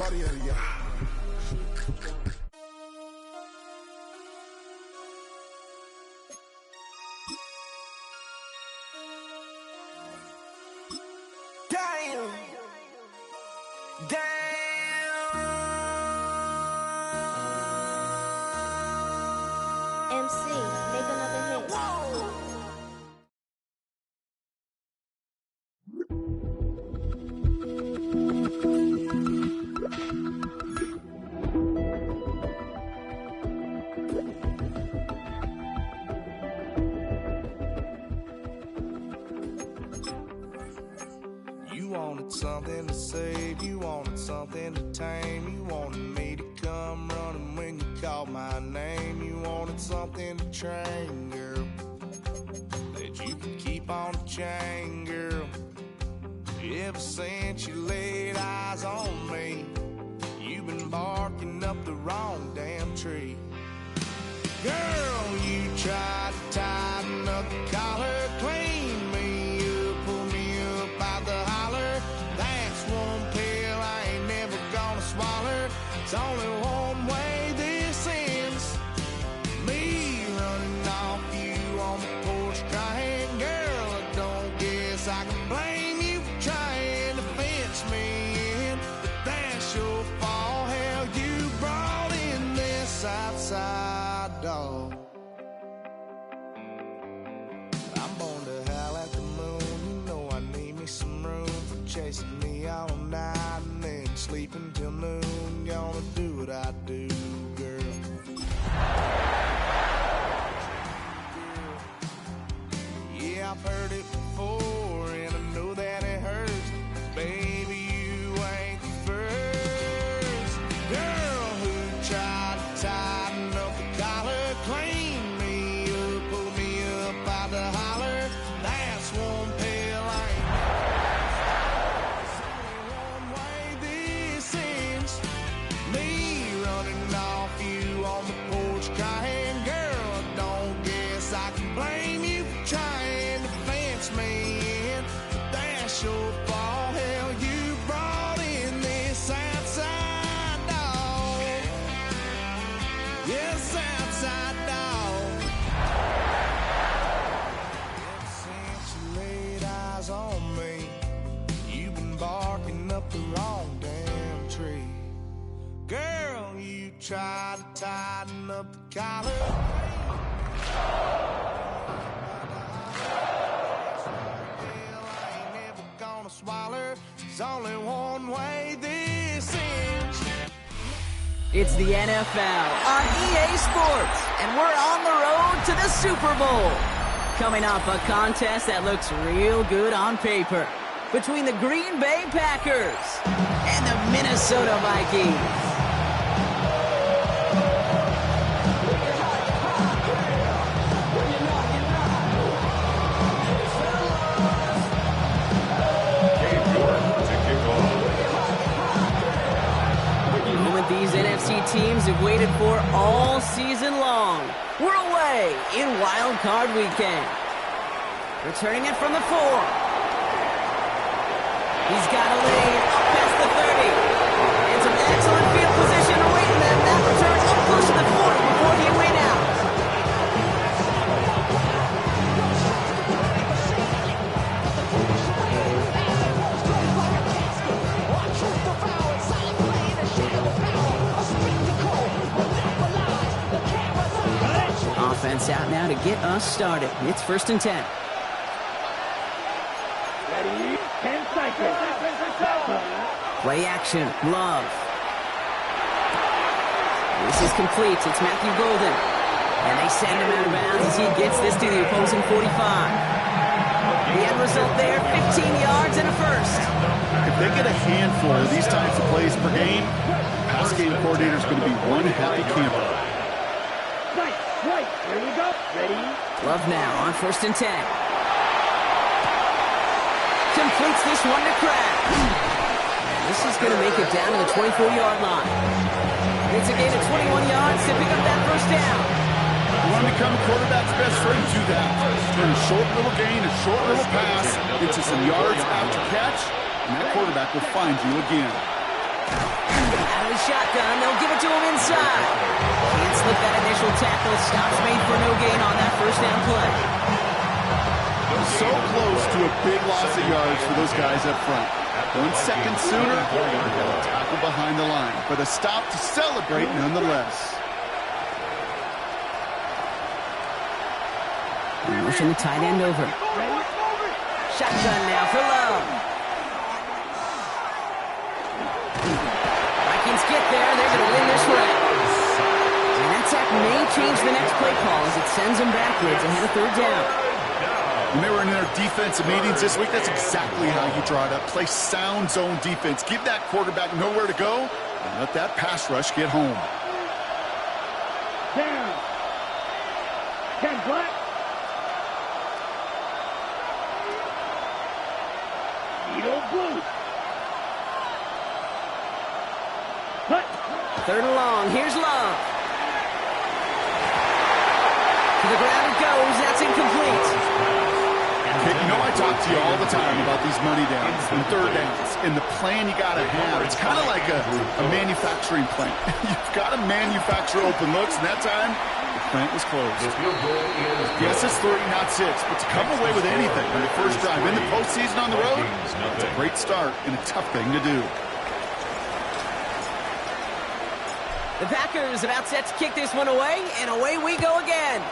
barrière. Damn. MC, make another hit. Whoa. You wanted something to save, you wanted something to tame, you wanted me to come running when you called my name, you wanted something to train, girl, that you could keep on the chain, girl. Ever since you laid eyes on me, you've been barking up the wrong damn tree. Girl, you tried to tighten up the collar, clean me up, pull me up out the holler. That's one pill I ain't never gonna swallow. It's only one way this ends. Me running off you on the porch crying. Girl, I don't guess I can blame you for trying to fence me in, but that's your fault. Hell, you brought in this outside dog. I'm born to howl at the moon. You know I need me some room for chasing me all night and then sleeping till noon. Gonna do what I do, girl. Yeah, I've heard it before, and I know that it hurts. Baby, you ain't the first girl who tried to tighten up the collar, clean me up, pull me up out the holler. That's one pill I ain't one way this ends. Me running off you on the porch crying. Girl, I don't guess I can blame you for trying to fence me in, but that's your fault. Hell, you brought in this outside dog. Yes, outside dog. Ever since you laid eyes on me, you've been barking up the wrong damn tree. Girl, you tried to tighten up the collar. Swallow. There's only one way this ends. It's the NFL on EA Sports, and we're on the road to the Super Bowl. Coming off a contest that looks real good on paper between the Green Bay Packers and the Minnesota Vikings. These NFC teams have waited for all season long. We're away in Wild Card Weekend. Returning it from the 4. He's got a lane up past the 30. And some excellent field position awaiting them. That return up close to the 40 before he went out. Offense out now to get us started. It's 1st and 10. Ready? 10 seconds. Play action. Love. This is complete. It's Matthew Golden. And they send him out of bounds as he gets this to the opposing 45. The end result there, 15 yards and a first. If they get a handful of these types of plays per game, pass game coordinator is going to be one happy camper. Right, here we go. Ready? Love now on 1st and 10. Completes this one to Kraft. This is going to make it down to the 24-yard line. It's a gain of 21 yards to pick up that first down. You want to become a quarterback's best friend, do that. Turn a short little gain, a short little pass into some yards after catch, and that quarterback will find you again. Out of the shotgun, they'll give it to him inside. Can't slip that initial tackle. Stops made for no gain on that first down play. So close to a big loss of yards for those guys up front. 1 second sooner, they've got a tackle behind the line, but a stop to celebrate nonetheless. Motion the tight end over. Shotgun now for Love. Vikings get there. They're going to win this round. And that sack may change the next play call as it sends them backwards ahead of third down. When they were in their defensive meetings this week, that's exactly how you draw it up. Play sound zone defense. Give that quarterback nowhere to go and let that pass rush get home. Down. 10 flat. Eagle blue. Cut. Third and long. Here's Love. To the ground it goes. That's incomplete. Okay, you know I talk to you all the time about these money downs and third downs and the plan you got to have. It's kind of like a manufacturing plant. You've got to manufacture open looks, and that time, the plant was closed. Yes, it's 3, not 6, but to come away with anything on the first drive in the postseason on the road, it's a great start and a tough thing to do. The Packers about set to kick this one away, and away we go again.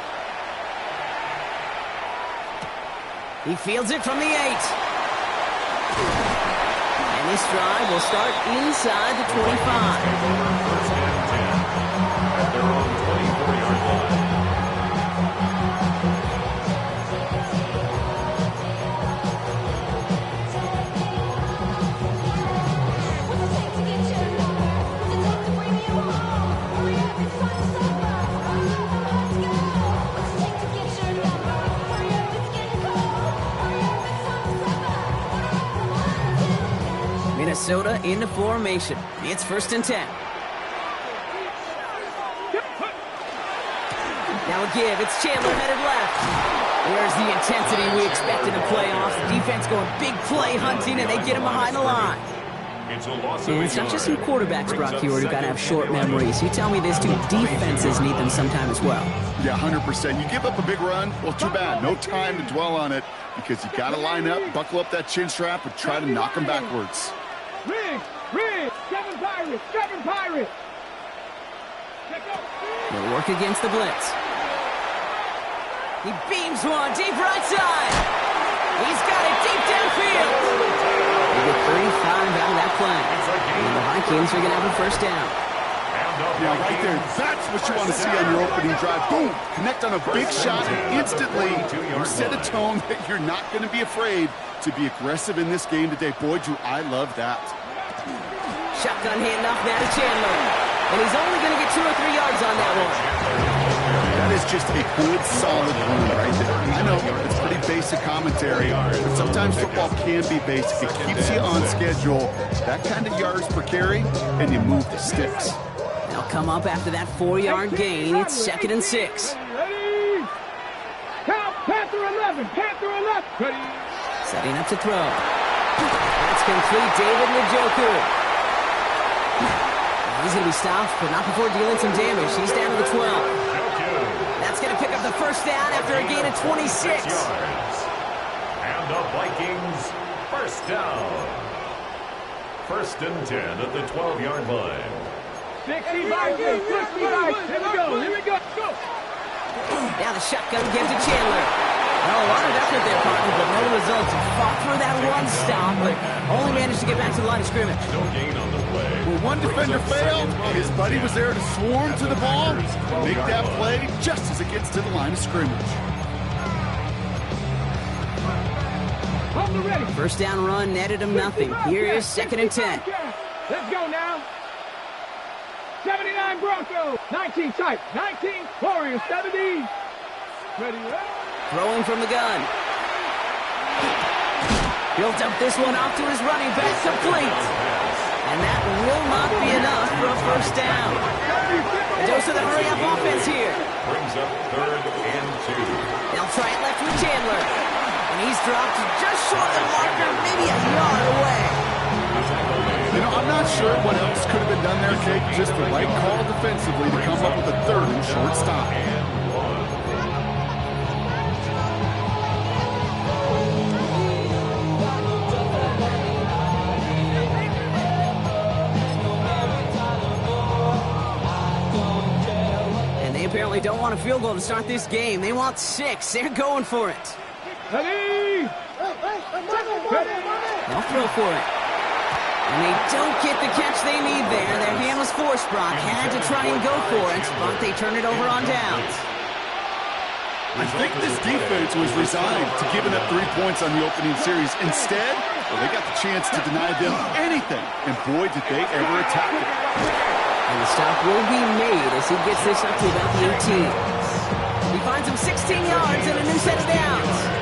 He fields it from the 8. And this drive will start inside the 25. First and 10 at their own 24-yard line. Minnesota into formation. It's first and 10. Now a give. It's Chandler headed left. There's the intensity we expect in the playoffs. The defense going big play hunting, and they get him behind the line. And it's not just some quarterbacks, Brock Huard, who got to have short memories. You tell me this too. Defenses need them sometime as well. Yeah, 100%. You give up a big run, well, too bad. No time to dwell on it because you got to line up, buckle up that chin strap, and try to knock them backwards. Rig! 7 Pirates! 7 Pirates! They'll work against the blitz. He beams one deep right side. He's got it deep downfield. They get 35 out of that play. And the Vikings are going to have a first down. Yeah, right there. That's what you want to see on your opening drive. Boom! Connect on a big shot, and instantly you set a tone that you're not going to be afraid to be aggressive in this game today. Boy, do I love that. Shotgun handoff now to Chandler. And he's only going to get 2 or 3 yards on that one. That is just a good, solid run right there. I know it's pretty basic commentary, but sometimes football can be basic. It keeps you on schedule. That kind of yards per carry, and you move the sticks. They'll come up after that 4-yard gain. It's second and 6. Ready? Count! Panther 11! Panther 11! Ready? Setting up to throw. That's complete. David Njoku. He's going to be stopped, but not before dealing some damage. He's down to the 12. That's going to pick up the first down after a gain of 26. And the Vikings first down. First and 10 at the 12-yard line. 60 Vikings! 60 Vikings! Here we go! Here we go! Go! Now the shotgun gives to Chandler. Well, a lot of effort there, partner, but no results. He fought for that one stop, but only managed to get back to the line of scrimmage. No gain on the play. When one defender failed, his buddy was there to swarm to the ball, make that play just as it gets to the line of scrimmage. First down run netted him nothing. Here is second and 10. Let's go now. 79 Broncos. 19 type. 19 Warriors. 70. Ready? Throwing from the gun. Built up this one off to his running back, complete. And that will not be enough for a first down. A dose of the hurry-up offense here. Brings up third and 2. They'll try it left with Chandler. And he's dropped just short of the marker, maybe a yard away. You know, I'm not sure what else could have been done there, Kate. Just the right call defensively to come up with a third and short stop. And they apparently don't want a field goal to start this game. They want 6. They're going for it. Ready? They'll throw for it. And they don't get the catch they need there. Their hand was forced. Brock had to try and go for it, but they turn it over on downs. I think this defense was resigned to giving up 3 points on the opening series. Instead, well, they got the chance to deny them anything. And boy, did they ever attack it. And the stop will be made as he gets this up to about the 18. He finds him 16 yards and a new set of downs.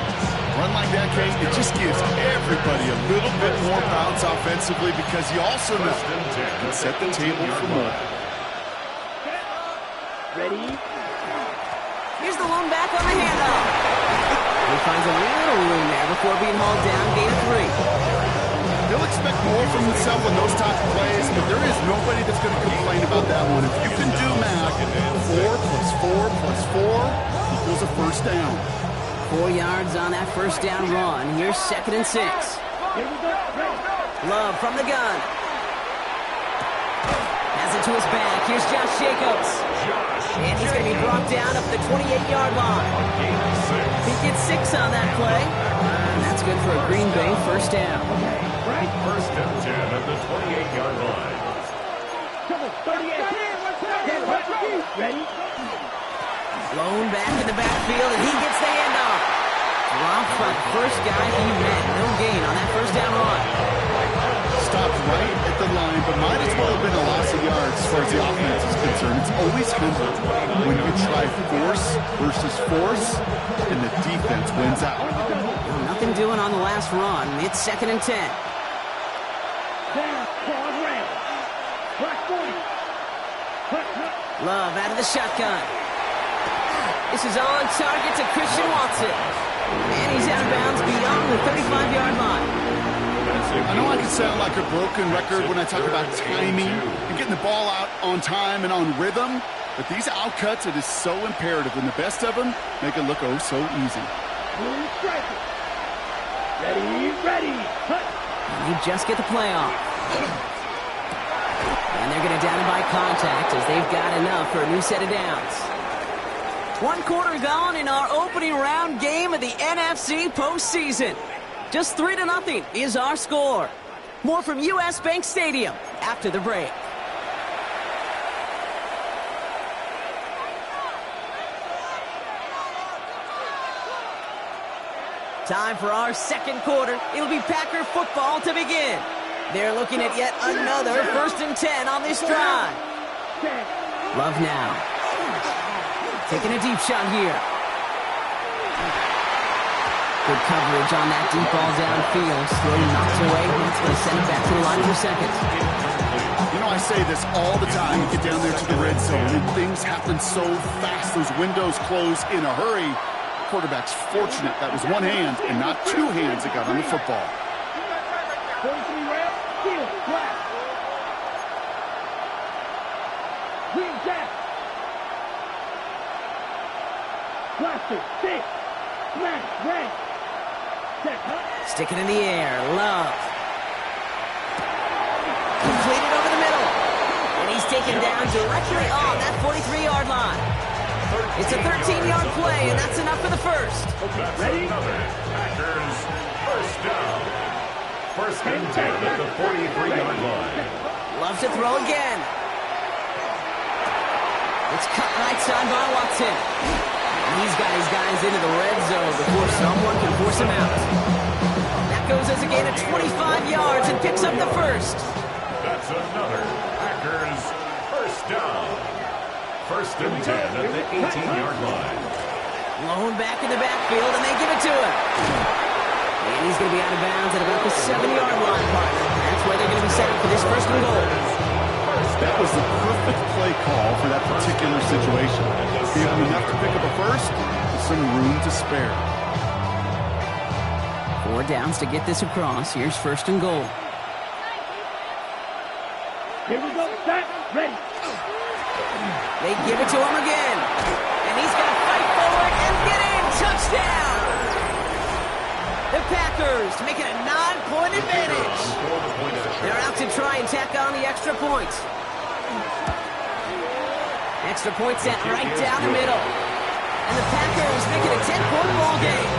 Run like that, Kate, it just gives everybody a little bit more bounce offensively because you also know you can set the table for more. Ready? Here's the lone back on the handoff. He finds a little room there before being hauled down, gain of 3. He'll expect more from himself on those type of plays, but there is nobody that's going to complain about that one. If you can do math, 4 plus 4 plus 4 equals a first down. 4 yards on that first down run. Here's 2nd and 6. Love from the gun. Has it to his back. Here's Josh Jacobs. And he's going to be brought down up the 28-yard line. He gets 6 on that play. And that's good for a Green Bay first down. First and 10 at the 28-yard line. Ready? Blown back in the backfield, and he gets the handoff. Dropped by the first guy he met. No gain on that first down run. Stopped right at the line, but might as well have been a loss of yards as far as the offense is concerned. It's always humbling when you try force versus force, and the defense wins out. Well, nothing doing on the last run. It's 2nd and 10. Love out of the shotgun. This is on target to Christian Watson. And he's out of bounds beyond the 35-yard line. I know I can sound like a broken record when I talk about timing and getting the ball out on time and on rhythm, but these outcuts, it is so imperative, and the best of them make it look oh so easy. Ready. And they just get the play off. And they're going to down him by contact as they've got enough for a new set of downs. 1 quarter gone in our opening round game of the NFC postseason. Just 3-0 is our score. More from U.S. Bank Stadium after the break. Time for our second quarter. It'll be Packer football to begin. They're looking at yet another 1st and 10 on this drive. Love now. Taking a deep shot here. Good coverage on that deep ball downfield. Slowly knocked away. It's going to send it back to the line for 2nd. You know, I say this all the time. You get down there to the red zone, and things happen so fast. Those windows close in a hurry. The quarterback's fortunate that was one hand and not 2 hands that got on the football. 43 reps, field, flat. Green jack. Blaster, 6. Smash, rank. Stick it in the air. Love. Completed over the middle. And he's taken down directly on that 43-yard line. It's a 13-yard play, and that's enough for the first. Ready? Packers first down. 1st and 10 at the 43-yard line. Loves to throw again. It's cut right side by Watson. He's got his guys into the red zone before someone can force him out. That goes as a gain of 25 yards and picks up the first. That's another Packers first down. 1st and 10 at the 18-yard line. Blown back in the backfield, and they give it to him. And he's going to be out of bounds at about the 7-yard line, partner. That's where they're going to be set up for this 1st and goal. That was the perfect play call for that particular situation. Gave him enough to pick up a first with some room to spare. 4 downs to get this across. Here's 1st and goal. Here we go. Set. Ready. They give it to him again. And he's going to fight forward and get in. Touchdown. The Packers make it a 9-point advantage. They're out to try and tack on the extra point. Extra point set right down the middle. And the Packers make it a 10-point ball game.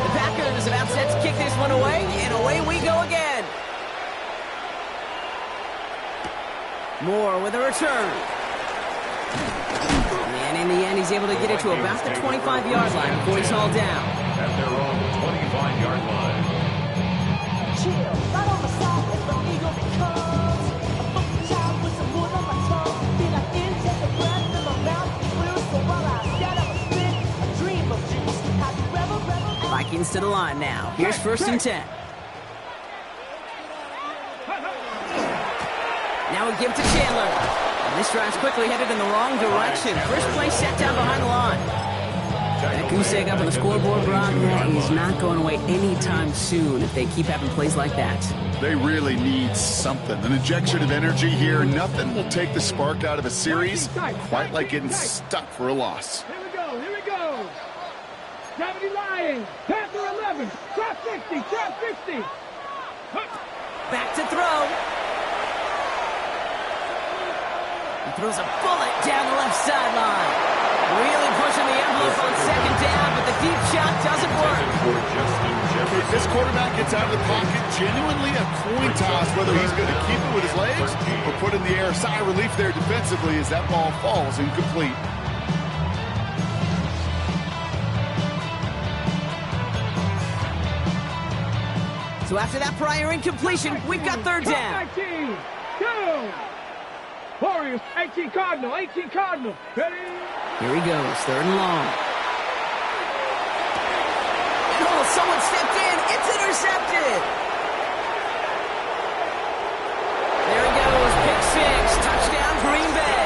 The Packers about set to kick this one away, and away we go again. Moore with a return. And in the end, he's able to get it to about the 25-yard line before he's hauled down. At their own 25-yard line. Chill, right on the side as the eagle becomes a funky child with some wood on my tongue. Feel like in, take a breath in my mouth. Blue, so while I scat up a spit, a dream of juice. Have you ever Vikings to the line now. Here's 1st and 10. Now we give it to Chandler. And this drive's quickly headed in the wrong direction. First play set down behind the line. That goose egg up on the scoreboard, Brock, that is not going away anytime soon if they keep having plays like that. They really need something. An injection of energy here. Nothing will take the spark out of a series quite like getting stuck for a loss. Here we go. Here we go. 70 Lions. Panther 11. Trap 60. Trap 60. Back to throw. He throws a bullet down the left sideline. Really pushing the envelope on 2nd down, but the deep shot doesn't work. If this quarterback gets out of the pocket, genuinely a coin toss whether he's going to keep it with his legs or put in the air. Sigh of relief there defensively as that ball falls incomplete. So after that prior incompletion, we've got 3rd down. 19. Go. Warriors. 18 Cardinal. 18 Cardinal. Ready. Here he goes, 3rd and long. And oh, someone stepped in. It's intercepted. There he goes, pick 6. Touchdown, Green Bay.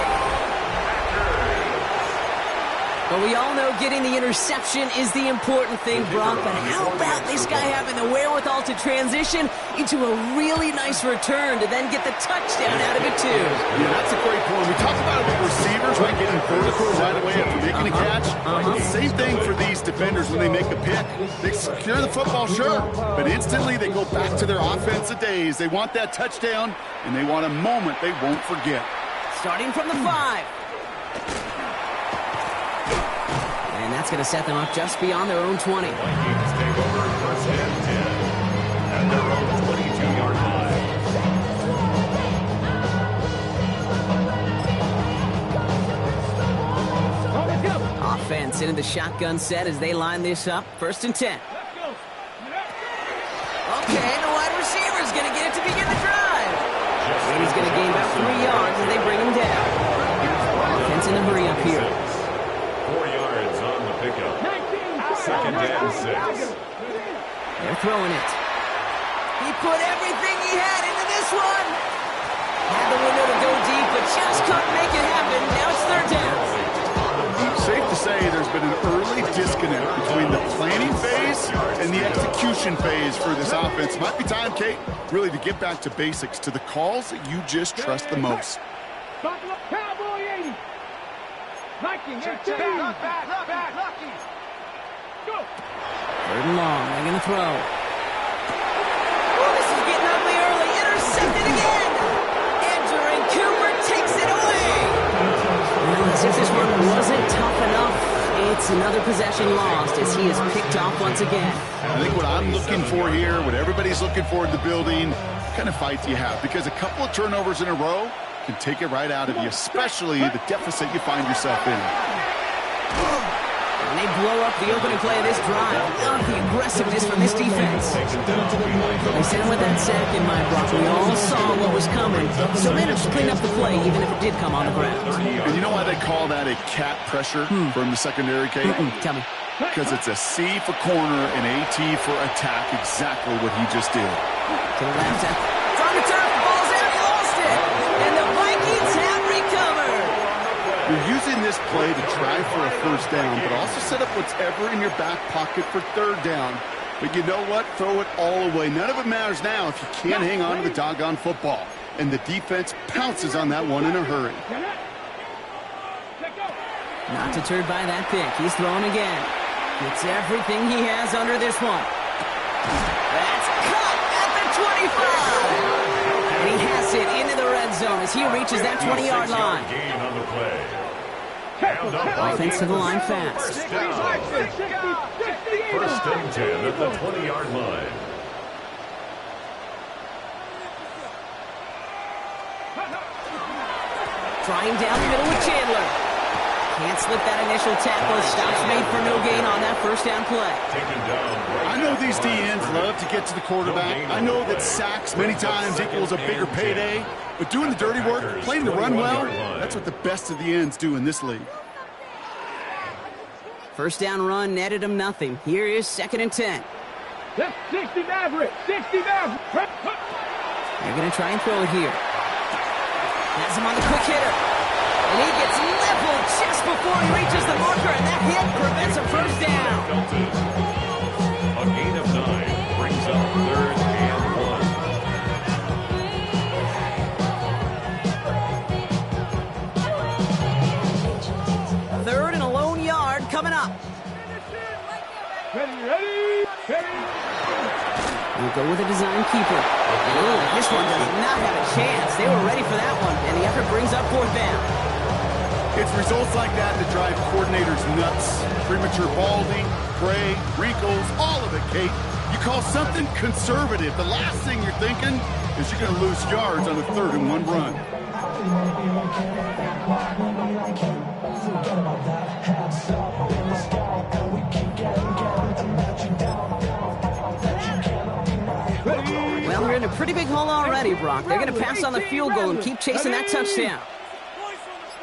But we all know getting the interception is the important thing, Brock. But how about this guy having the wherewithal to transition into a really nice return to then get the touchdown out of it, too? Yeah, that's a great point. We talk about it with receivers, right, getting vertical right away after making a catch. Same thing for these defenders when they make a pick. They secure the football, sure, but instantly they go back to their offensive days. They want that touchdown, and they want a moment they won't forget. Starting from the 5. And that's going to set them up just beyond their own 20. Vikings take over 1st and 10 at their own 22-yard line. Offense into the shotgun set as they line this up. 1st and 10. Okay, the wide receiver's going to get it to begin the drive. And he's going to gain about 3 yards as they bring him down. Offense in the hurry up here. 4 yards on the pickup. 2nd and 6. They're throwing it. He put everything he had into this one. Had the window to go deep, but just couldn't make it happen. Now it's 3rd down. Safe to say there's been an early disconnect between the planning phase and the execution phase for this offense. Might be time, Kate, really to get back to basics, to the calls that you just trust the most. Buffalo Cowboy 80. Viking 18. Lucky. Go. 3rd and long. They're going to throw. Oh, this is getting ugly early. Intercepted again. Andrew Cooper takes it away. Well, as if this one wasn't tough enough, it's another possession lost as he is picked off once again. I think what I'm looking for here, what everybody's looking for in the building, what kind of fight do you have? Because a couple of turnovers in a row can take it right out of you, especially the deficit you find yourself in. And they blow up the opening play of this drive. Love the aggressiveness from this defense. They sent him with that sack in mind, Brock. We all saw what was coming, so managed to clean up the play, even if it did come on the ground. And you know why they call that a cat pressure from the secondary, Kate? Tell me. Because it's a C for corner and AT for attack, exactly what he just did. To the left. From the turf, the ball's out, he lost it. And the Vikings have recovered. You're using this this play to try for a first down, but also set up whatever in your back pocket for third down. But you know what? Throw it all away. None of it matters now if you can't hang on to the doggone football. And the defense pounces on that one in a hurry. Not deterred by that pick. He's throwing again. Gets everything he has under this one. That's caught at the 25. And he has it into the red zone as he reaches that 20-yard line. Gain on the play. Offensive line fast. First and 10 at the 20-yard line. Trying down the middle with Chandler. Can't slip that initial tackle. Stops made for no gain on that first down play. I know these DNs love to get to the quarterback. I know that sacks many times equals a bigger payday. But doing the dirty work, playing the run well, that's what the best of the ends do in this league. First down run netted him nothing. Here is 2nd and 10. That's 60 Maverick. 60 Maverick. They're going to try and throw it here. Has him on the quick hitter. And he gets leveled just before he reaches the marker, and that hit prevents a first down. A gain of 9 brings up 3rd and 1. 3rd and a lone yard coming up. Ready. We'll go with a design keeper. Oh, this one does not have a chance. They were ready for that one, and the effort brings up 4th down. It's results like that that drive coordinators nuts. Premature balding, gray, wrinkles, all of it, Kate. You call something conservative. The last thing you're thinking is you're going to lose yards on a 3rd and 1 run. Well, we're in a pretty big hole already, Brock. They're going to pass on the field goal and keep chasing that touchdown.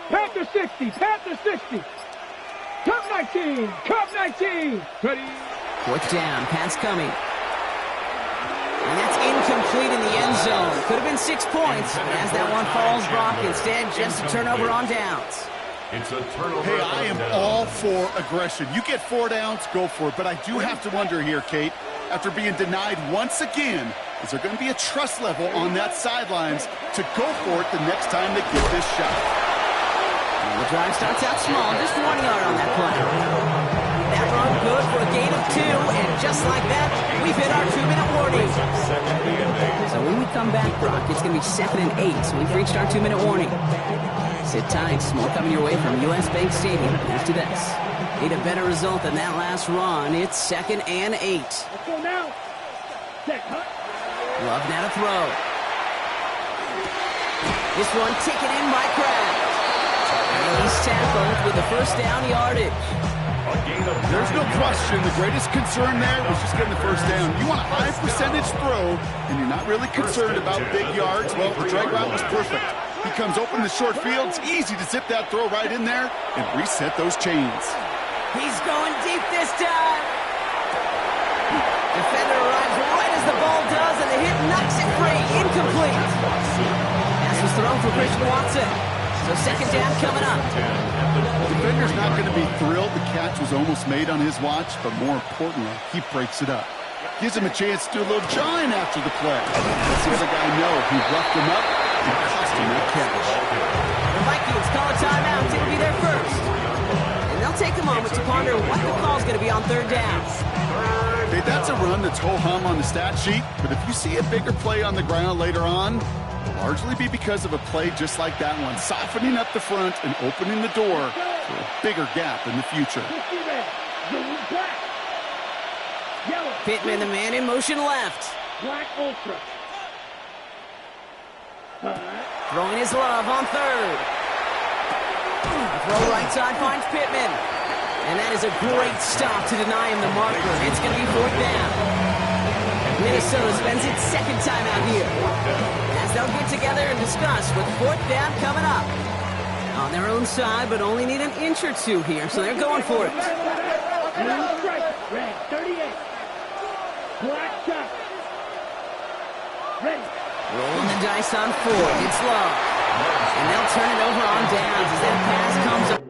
Panther 60. Panther 60. Cup 19. Cup 19. Ready. 4th down. Pass coming. And that's incomplete in the end zone. Could have been 6 points. But as that one falls, Brock, instead just a turnover on downs. It's a turnover. Hey, I am all for aggression. You get 4 downs, go for it. But I do have to wonder here, Kate, after being denied once again, is there going to be a trust level on that sidelines to go for it the next time they get this shot? The drive starts out small, just 1 yard on that play. That run good for a gain of 2, and just like that, we've hit our 2-minute warning. So when we come back, Brock, it's going to be 2nd and 8, so we've reached our 2-minute warning. Sit tight, more coming your way from U.S. Bank Stadium after this. Need a better result than that last run. It's 2nd and 8. Let's go now. Love now to throw. This one taken in by Kraft. And he's tackled with the first down yardage. There's no question the greatest concern there was just getting the first down. You want a high percentage throw, and you're not really concerned about big yards. Well, the drag route was perfect. He comes open the short field. It's easy to zip that throw right in there and reset those chains. He's going deep this time. Defender arrives right as the ball does, and the hit knocks it free. Incomplete. Pass was thrown for Christian Watson. So 2nd down coming up. The defender's not going to be thrilled the catch was almost made on his watch, but more importantly, he breaks it up. Gives him a chance to do a little jawing after the play. Lets the other guy know he roughed him up and cost him that catch. The Vikings call a timeout. It'll be their first. And they'll take a moment to ponder what the call's going to be on 3rd down. Hey, that's a run that's ho-hum on the stat sheet, but if you see a bigger play on the ground later on, largely be because of a play just like that one, softening up the front and opening the door for a bigger gap in the future. Pittman, the man in motion left. Black Ultra. Throwing his love on 3rd. Throw right side finds Pittman. And that is a great stop to deny him the marker. It's going to be 4th down. Minnesota spends its 2nd time out here. As they'll get together and discuss with 4th down coming up. On their own side, but only need an inch or 2 here, so they're going for it. Red 38. Black shot. Ready. Rolling the dice on 4th. It's Love. And they'll turn it over on downs as that pass comes up.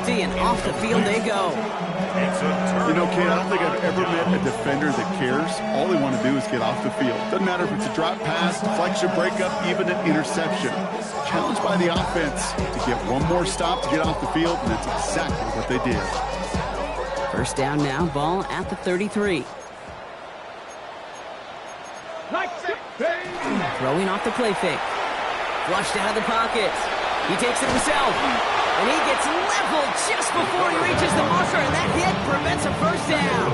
50, and off the field they go. You know, Kate, I don't think I've ever met a defender that cares. All they want to do is get off the field. Doesn't matter if it's a drop pass, deflection, breakup, even an interception. Challenged by the offense to get one more stop to get off the field, and that's exactly what they did. First down now, ball at the 33. Throwing off the play fake. Flushed out of the pocket. He takes it himself. And he gets leveled just before he reaches the marker, and that hit prevents a first down.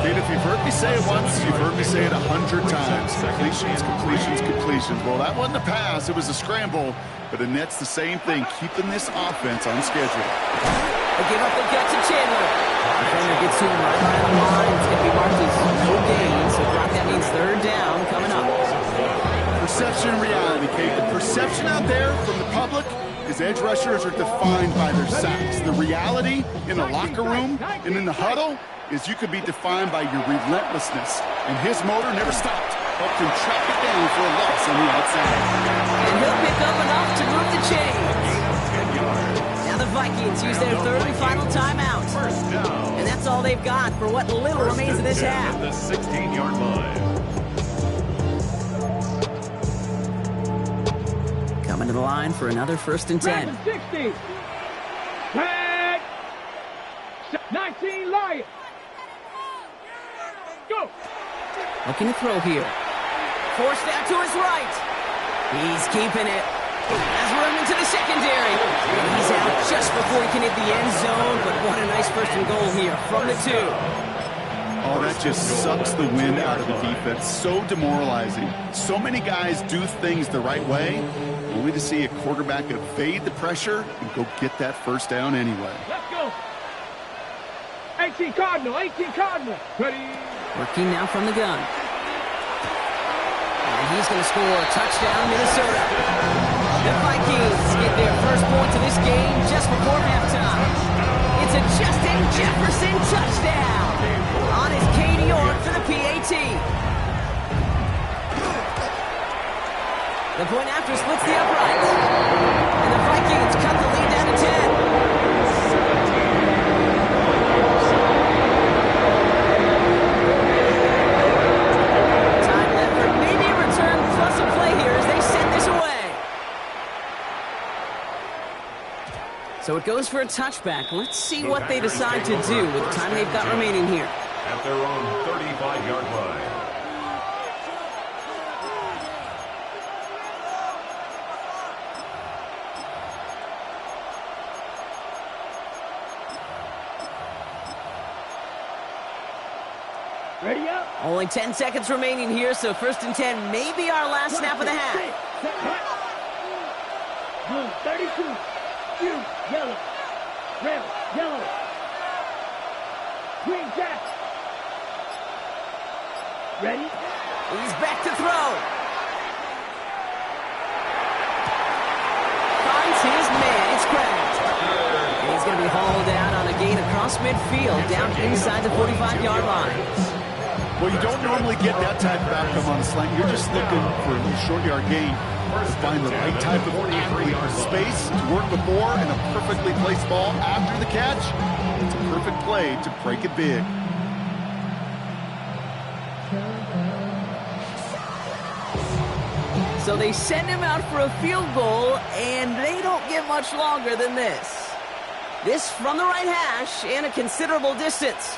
Dude, if you've heard me say it once, you've heard me say it 100 times. Completions, completions, completions. Well, that wasn't a pass. It was a scramble. But it nets the same thing, keeping this offense on schedule. They give up the gut to Chandler. Defender gets to him right around the line. It's going to be marked as no gain. So that means third down coming up. Perception and reality, Kate. The perception out there from the public is edge rushers are defined by their sacks. The reality in the locker room and in the huddle is you could be defined by your relentlessness. And his motor never stopped. Helped him track it down for a loss on the outside. And he'll pick up enough to move the chains. Now the Vikings use their third and final timeout. And that's all they've got for what little remains of this half. At the 16-yard line. Coming to the line for another 1st and 10. 60. Tag. 19 Lions. Go. Looking to throw here. Forced out to his right. He's keeping it. Has room into the secondary. And he's out just before he can hit the end zone. But what a nice 1st and goal here from the 2. Oh, that just sucks the wind out of the defense. So demoralizing. So many guys do things the right way, only to see a quarterback evade the pressure and go get that 1st down anyway. Let's go. 18 Cardinal. 18 Cardinal. Ready. Working now from the gun. And he's going to score a touchdown, Minnesota. The Vikings get their first points of this game just before halftime. It's a Justin Jefferson touchdown on his Katie York for the PAT. The point after splits the uprights. And the Vikings cut the lead down to 10. Time left for maybe a return plus a play here as they send this away. So it goes for a touchback. Let's see what they decide to do with the time they've got remaining here. At their own 35-yard line. Ready up. Only 10 seconds remaining here, so 1st and 10 may be our last snap of the half. Blue, 32. You, yellow. Red, yellow. Green jack. Ready? He's back to throw. Finds his man. It's Kraft. And he's going to be hauled out on a gain across midfield, down inside the 45-yard line. Well, you don't normally get that type of outcome on a slant. You're just looking for a little short-yard gain. To find the right type of athlete in space to work before and a perfectly placed ball after the catch. It's a perfect play to break it big. So they send him out for a field goal, and they don't get much longer than this. This from the right hash and a considerable distance.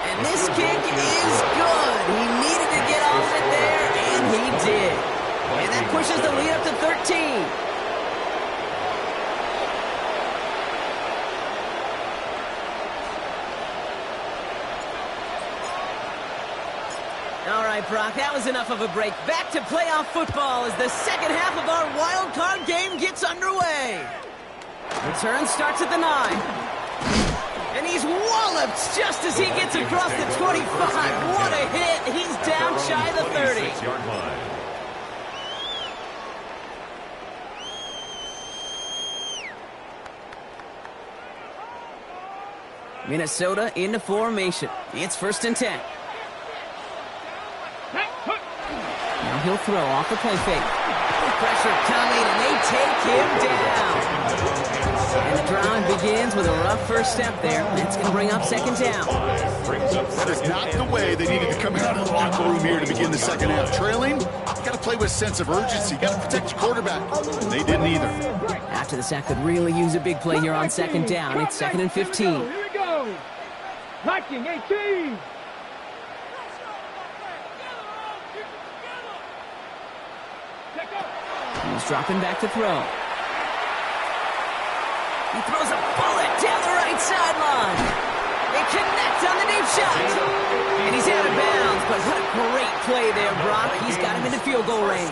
And this kick is good. He needed to get off it there, and he did. And that pushes the lead up to 13. All right, Brock, that was enough of a break. Back to playoff football as the second half of our wild card game gets underway. Return starts at the 9. And he's walloped just as he gets across the 25. What a hit. He's down shy of the 30. Minnesota into formation. It's 1st and 10. Now Now he'll throw off the play fake. Pressure coming, and they take him down. And the drive begins with a rough first step there. That's going to bring up second down. That is not the way they needed to come out of the locker room here to begin the second half. Trailing, you got to play with a sense of urgency. You got to protect your quarterback. And they didn't either. After the sack could really use a big play here on second down. It's 2nd and 15. Here we go. Viking 18. He's dropping back to throw. He throws a bullet down the right sideline. They connect on the deep shot. And he's out of bounds, but what a great play there, Brock. He's got him into field goal range.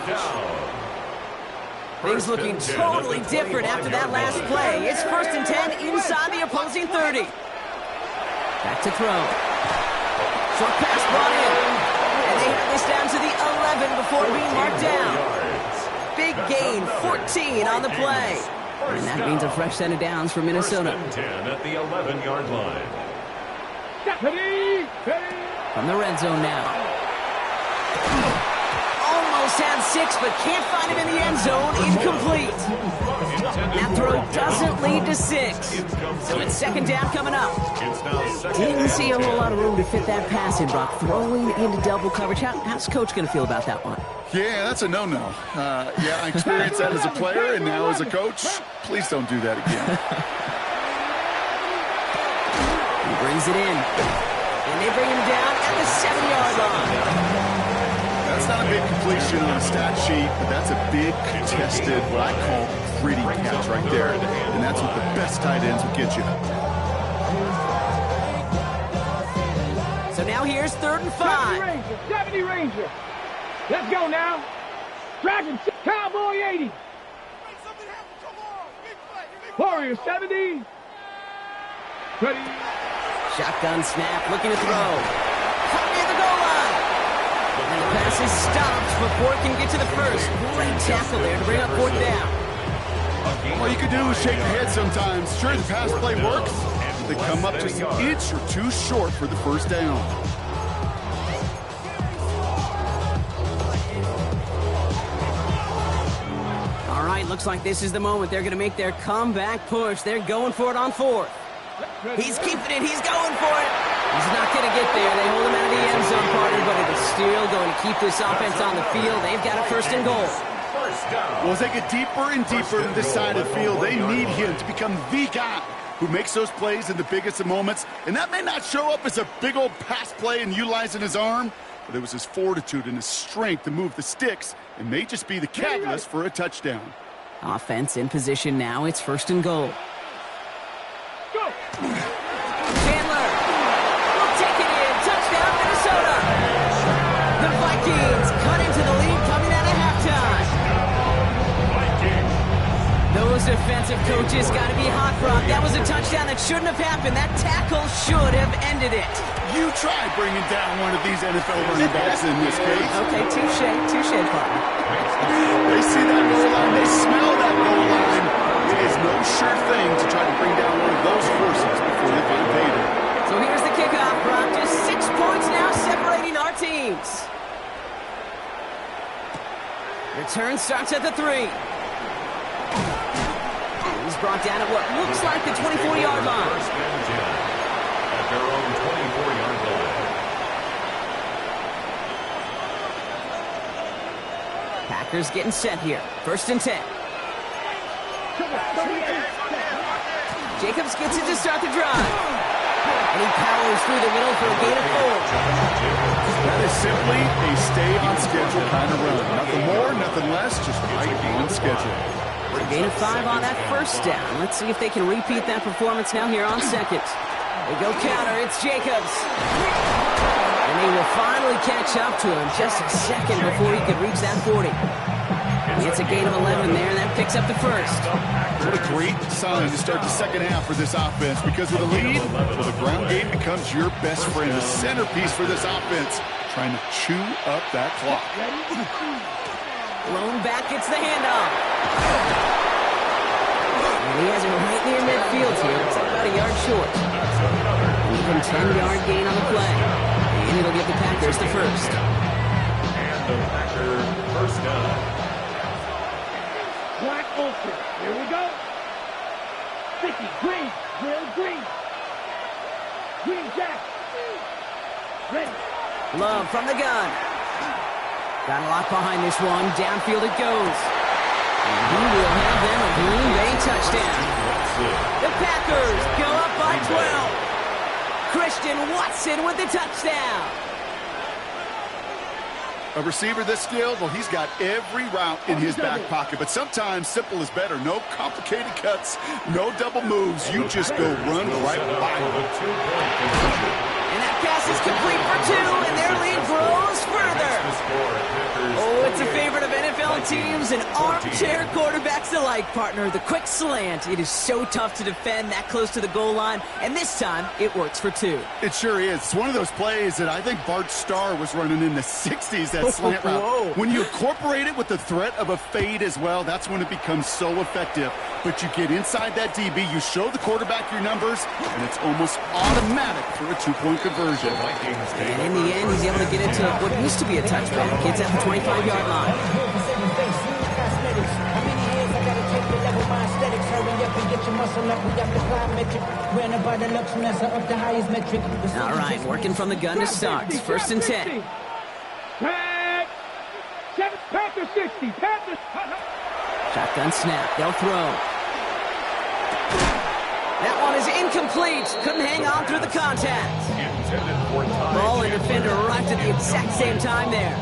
Things looking totally different after that last play. It's 1st and 10 inside the opposing 30. Back to throw. Short pass brought in. And they have this down to the 11 before being marked down. Big gain, 14 on the play. And that means a fresh set of downs for Minnesota. 10 at the 11-yard line. From the red zone now. Almost had 6, but can't find him in the end zone. Incomplete. That throw doesn't lead to 6. So it's second down coming up. Didn't see a whole lot of room to fit that pass in, Brock. Throwing into double coverage. How's Coach going to feel about that one? Yeah, that's a no-no. Yeah, I experienced that as a player and now as a coach. Please don't do that again. He brings it in. And they bring him down at the 7-yard line. That's not a big completion on a stat sheet, but that's a big contested, what I call gritty catch right there. And that's what the best tight ends will get you. So now here's 3rd and 5. 70 Ranger. Let's go now. Dragon Cowboy 80. Warrior 70. Ready. Shotgun snap, looking to throw. Caught near the goal line. And the pass is stopped before it can get to the first. Great tackle there to bring up 4th down. All you can do is shake your head sometimes. Sure, the pass play works. They come up just an inch or two short for the first down. All right, looks like this is the moment. They're going to make their comeback push. They're going for it on 4th. He's keeping it. He's going for it. He's not going to get there. They hold him out of the end zone, partner, but it is still going to keep this offense on the field. They've got a 1st and goal. Well, as they get deeper and deeper into this side of the field, they need him to become the guy who makes those plays in the biggest of moments. And that may not show up as a big old pass play and utilizing his arm, but it was his fortitude and his strength to move the sticks. It may just be the catalyst for a touchdown. Offense in position now. It's 1st and goal. Go. Chandler will take it in. Touchdown, Minnesota. The Vikings cut into the lead coming out of halftime. Those defensive coaches got to be hot, Brock. That was a touchdown that shouldn't have happened. That tackle should have ended it. You try bringing down one of these NFL running backs in this case. Okay, touche, partner. They see that goal line. They smell that goal line. It is no sure thing to try to bring down one of those forces before they find payday. So here's the kickoff, Brock. Just 6 points now separating our teams. Return starts at the 3. He's brought down at what looks like the 24-yard line. 1st and 10 at their own 24-yard line. Packers getting set here. 1st and 10. Jacobs gets it to start the drive. And he powers through the middle for a gain of 4. That is simply a stay-on-schedule kind of run. Nothing more, nothing less, just right on schedule. A gain of 5 on that 1st down. Let's see if they can repeat that performance now here on 2nd. They go counter. It's Jacobs. And he will finally catch up to him just a second before he could reach that 40. It's a gain of 11 there, and that picks up the 1st. What a great sign to start the second half for this offense, because with a lead, well, the ground game becomes your best friend, the centerpiece for this offense, trying to chew up that clock. Lone back gets the handoff. And he has it right near midfield here. It's about a yard short. Even 10-yard gain on the play. And it'll give the Packers the 1st. And the Packer first down. Black open. Here we go. Sticky. Green. Will Green. Green Jack. Ready. Love from the gun. Got a lot behind this one. Downfield it goes. And he will have them a Green Bay touchdown. The Packers go up by 12. Christian Watson with the touchdown. A receiver this skilled, well, he's got every route in his back pocket. But sometimes simple is better. No complicated cuts, no double moves. You just go run right by him. And that pass is complete for 2, and their lead grows further. Oh, it's a favorite of NFL teams and armchair quarterbacks alike, partner. The quick slant. It is so tough to defend that close to the goal line, and this time it works for 2. It sure is. It's one of those plays that I think Bart Starr was running in the 60s, that slant route. Whoa. When you incorporate it with the threat of a fade as well, that's when it becomes so effective. But you get inside that DB, you show the quarterback your numbers, and it's almost automatic for a 2-point conversion. And in the end, he's able to get it to what used to be a touchback. It's at the 25-yard line. All right, working from the gun to start. First and 10. Panther 60. Panther. Shotgun snap. They'll throw. That one is incomplete. Couldn't hang on through the contact. Ball and defender arrived at the exact same time there.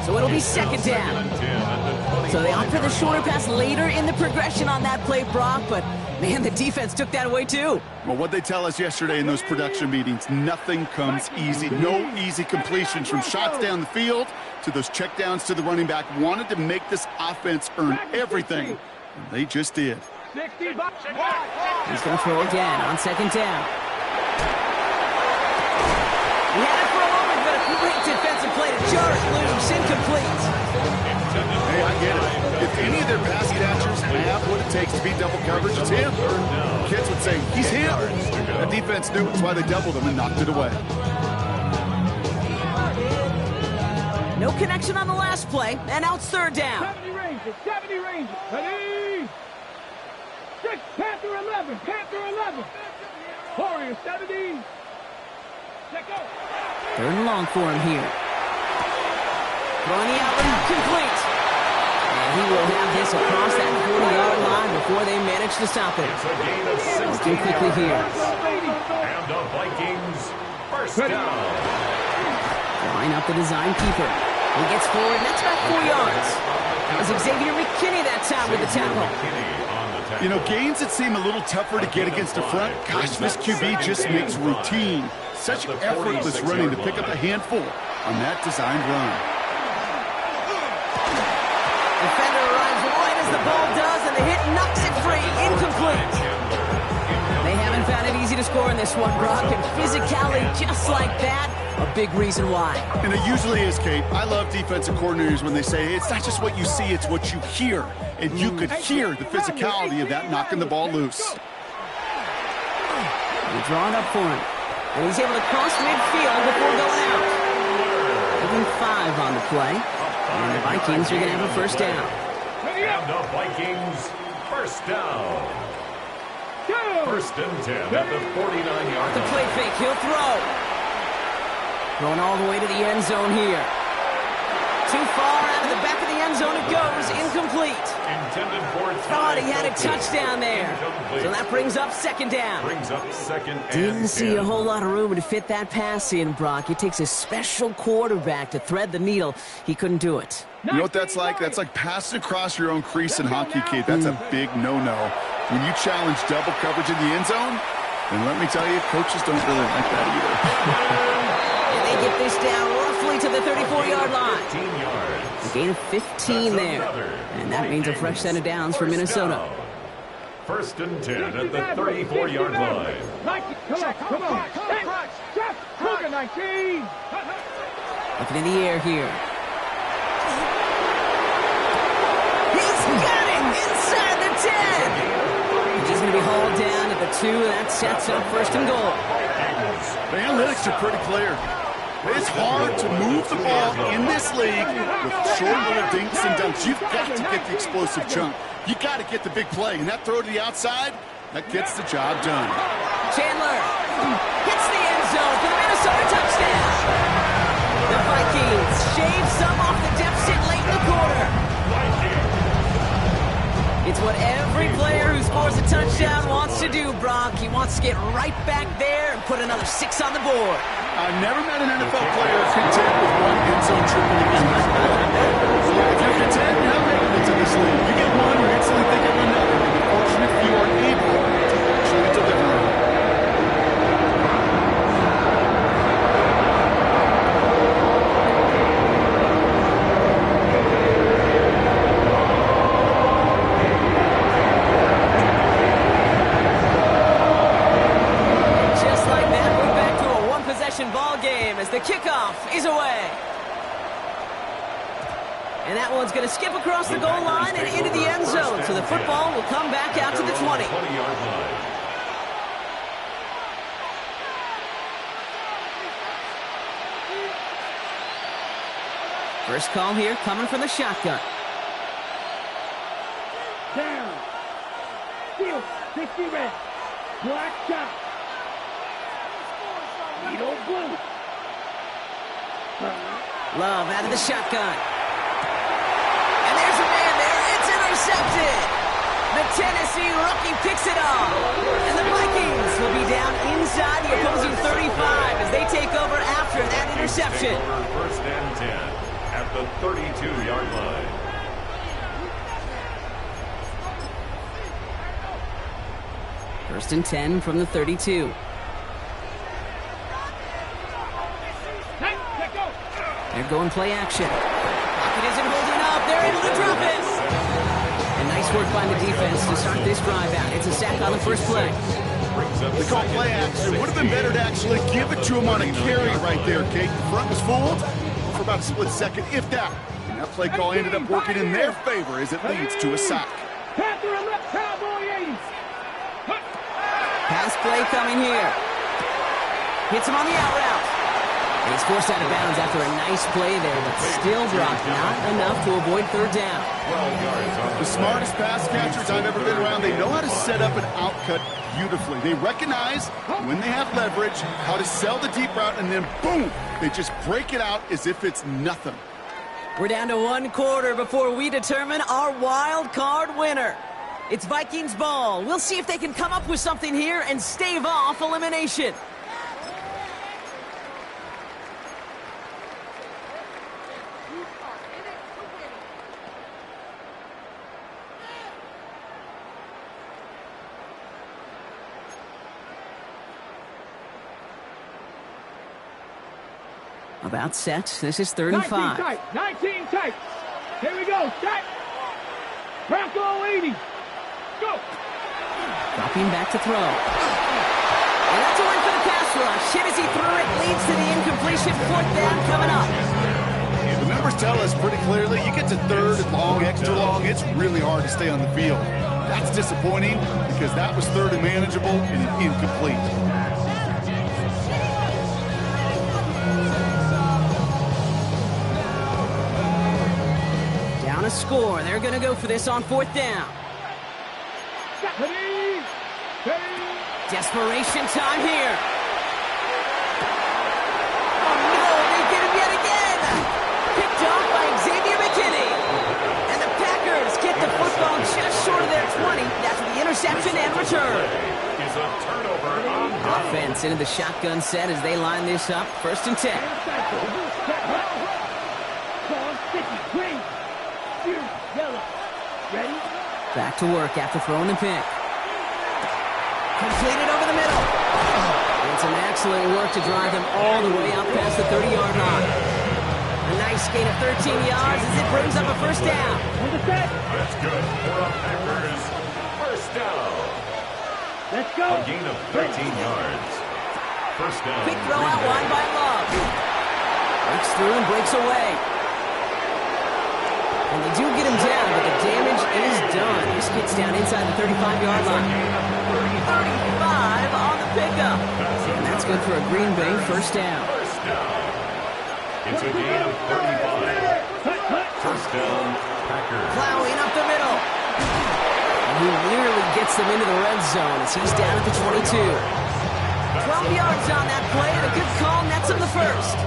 So it'll be second down. So they opt for the shorter pass later in the progression on that play, Brock, but man, the defense took that away too. Well, what they tell us yesterday in those production meetings, nothing comes easy. No easy completions from shots down the field to those checkdowns to the running back. Wanted to make this offense earn everything, and they just did. He's going to throw again on second down. He had it for a moment, but a great defensive play to jar it loose, incomplete. Hey, I get it. If any of their pass catchers have what it takes to beat double coverage, it's him. Kids would say, he's him. The defense knew it. That's why they doubled him and knocked it away. No connection on the last play, and now it's third down. 70 Rangers. Ready? 6, Panther 11. Panther 11. Warrior 70. Let go. Third and long for him here. Throwing the out complete. And he will have this across that 40-yard line before they manage to stop it. It's a gain of 16 Looking quickly here. And the Vikings first down. Line up the design keeper. He gets forward, and that's about 4 yards. That was Xavier McKinney that time with the tackle. You know, gains that seem a little tougher to get against the front, gosh, this QB just makes routine. Such effortless running to pick up a handful on that designed run. Defender arrives right as the ball does, and the hit knocks it free. Incomplete. They haven't found it easy to score in this one, Brock, and physicality just like that, a big reason why. And it usually is, Kate. I love defensive coordinators when they say, hey, it's not just what you see, it's what you hear. And you could hear the physicality of that knocking the ball loose. They're drawing up for him. And he's able to cross midfield before going out. Even 5 on the play. And the Vikings are going to have a first down. And the Vikings first down. First and 10 at the 49-yard The line. play fake, he'll throw. Going all the way to the end zone here. Too far out of the back of the end zone it goes. Incomplete. Intended for Thought he had a touchdown there. So that brings up second down. Brings up second and Didn't see 10. a whole lot of room to fit that pass in, Brock. It takes a special quarterback to thread the needle. He couldn't do it. You know what that's like? That's like passing across your own crease in hockey, Kate. That's a big no-no. When you challenge double coverage in the end zone, then let me tell you, coaches don't really like that either. And they get this down roughly to the 34-yard line. 15 yards. A gain of 15 there. And that means a fresh set of downs for Minnesota. First and 10 at the 34-yard line. 19, come on. Hey, Jeff, Cougar 19. Looking in the air here. He's got him inside the 10. He's going to be hauled down at the 2, and that sets up first and goal. The analytics are pretty clear. It's hard to move the ball in this league with short little dinks and dunks. You've got to get the explosive chunk. You got to get the big play, and that throw to the outside, that gets the job done. Chandler hits the end zone for the Minnesota touchdown. The Vikings shave some off the deficit late in the quarter. It's what every player who scores a touchdown wants to do, Brock. He wants to get right back there and put another 6 on the board. I've never met an NFL player content with one end zone trip in the game. If you're content, you have maintenance in this league. You get one, you're instantly thinking of another. And you're fortunate if you are able to actually deliver it. Ball game as the kickoff is away. And that one's going to skip across the goal line and into the end zone. So the football will come back out to the 20. 20-yard line. First call here coming from the shotgun. Down. Field, 60 red. Black shot. Needle blue. Love out of the shotgun. And there's a man there. It's intercepted. The Tennessee rookie picks it off. And the Vikings will be down inside the opposing 35 as they take over after that interception. First and 10 at the 32-yard line. First and 10 from the 32. They're going play action. Pocket isn't holding up. They're able to drop it. And nice work by the defense to start this drive out. It's a sack on the first play. They call play action. It would have been better to actually give it to him on a carry right there, Kate. The front was fooled for about a split second, if that. And that play call ended up working in their favor as it leads to a sack. Pass play coming here. Hits him on the out route. He's forced out of bounds after a nice play there, but still dropped not enough to avoid third down. The smartest pass catchers I've ever been around, they know how to set up an outcut beautifully. They recognize when they have leverage, how to sell the deep route, and then boom, they just break it out as if it's nothing. We're down to one quarter before we determine our wild card winner. It's Vikings ball. We'll see if they can come up with something here and stave off elimination. About set. This is 3rd and 5. 19 tight. Here we go. Set. Bronco 80. Go. Dropping back to throw. And that's a win for the pass rush. Hit as he threw it. Leads to the incompletion. 4th down coming up. Yeah, the numbers tell us pretty clearly, you get to 3rd and long, extra long, it's really hard to stay on the field. That's disappointing because that was 3rd and manageable and incomplete. A score. They're going to go for this on 4th down. Desperation time here. Oh no, they get him yet again. Picked off by Xavier McKinney. And the Packers get the football just short of their 20 after the interception and return. Is a turnover on offense into the shotgun set as they line this up. 1st and 10. Back to work after throwing the pick. Completed over the middle. And some excellent work to drive them all the way up past the 30-yard line. A nice gain of 13 yards as it brings up a 1st down. That's good for a Packers 1st down. Let's go. A gain of 13 yards. 1st down. Quick throw out wide by Love. Breaks through and breaks away. And they do get him down, but the damage is done. This gets down inside the 35-yard line. 35 on the pickup. And that's good for a Green Bay 1st down. 1st down. It's a gain of 35. First down, Packers. Plowing up the middle. He nearly gets them into the red zone as he's down at the 22. 12 yards on that play, and a good call nets him the first.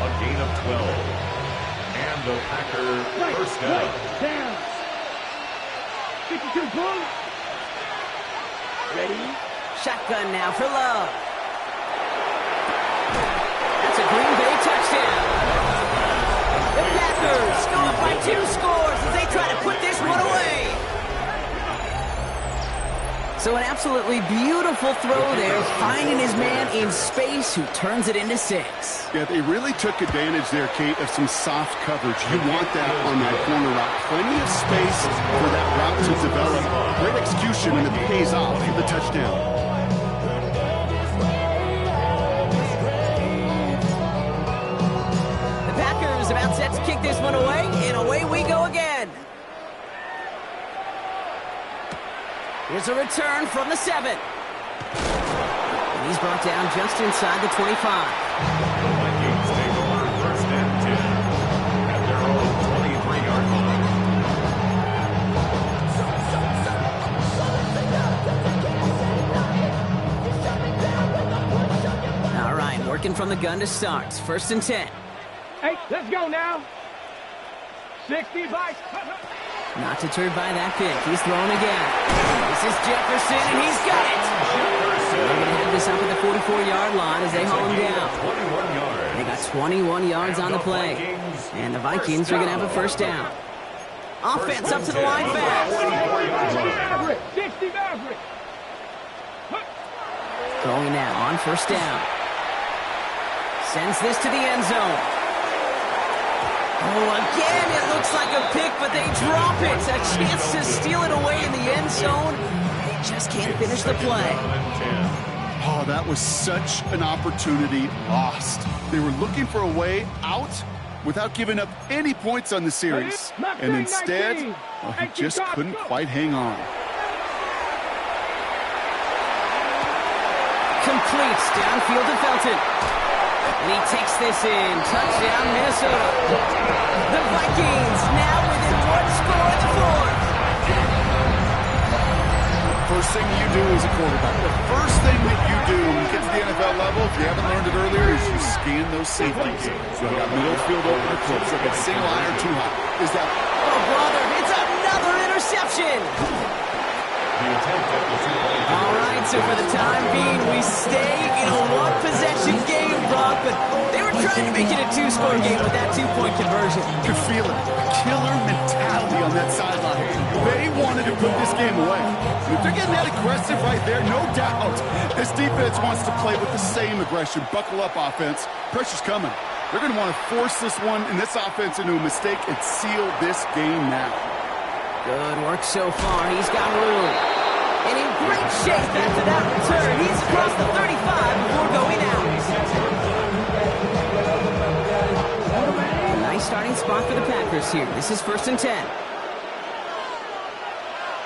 A gain of 12. And the Packer first down. Down. 52 pull. Ready? Shotgun now for Love. That's a Green Bay touchdown. The Packers go up by 2 scores as they try to put this one away. So an absolutely beautiful throw there, finding his man in space who turns it into 6. Yeah, they really took advantage there, Kate, of some soft coverage. You want that on that corner route. Plenty of space for that route to develop. Great execution, and it pays off for the touchdown. The Packers about set to kick this one away, and away we go again. Here's a return from the 7. And he's brought down just inside the 25. The Vikings take over first and 10 at their own 23-yard line. All right, working from the gun to start. First and 10. Hey, let's go now. 60 by. Not deterred by that pick. He's thrown again. This is Jefferson, and he's got it. They're going to have this up at the 44-yard line as they haul him down. 21 yards. They got 21 yards on the play. And the Vikings are going to have a first down. Offense up to the line fast. 60 Maverick. Throwing now on first down. Sends this to the end zone. Oh, again, it looks like a pick, but they drop it. A chance to steal it away in the end zone. They just can't finish the play. Oh, that was such an opportunity lost. They were looking for a way out without giving up any points on the series. And instead, well, he just couldn't quite hang on. Completes downfield to Felton. And he takes this in. Touchdown, Minnesota. The Vikings now within 1 score in the 4th. First thing you do as a quarterback, the first thing that you do when you get to the NFL level, if you haven't learned it earlier, is you scan those safeties. So you got middle field open or close. So it's single eye or too high. Is that... Oh, brother, it's another interception. All right, so for the time being, we stay in a one-possession game, Brock, but they were trying to make it a 2-score game with that 2-point conversion. You could feel it. A killer mentality on that sideline. They wanted to put this game away. If they're getting that aggressive right there, no doubt this defense wants to play with the same aggression. Buckle up, offense. Pressure's coming. They're going to want to force this one and this offense into a mistake and seal this game now. Good work so far. He's got room. And in great shape after that return. He's across the 35 before going out. A nice starting spot for the Packers here. This is first and 10.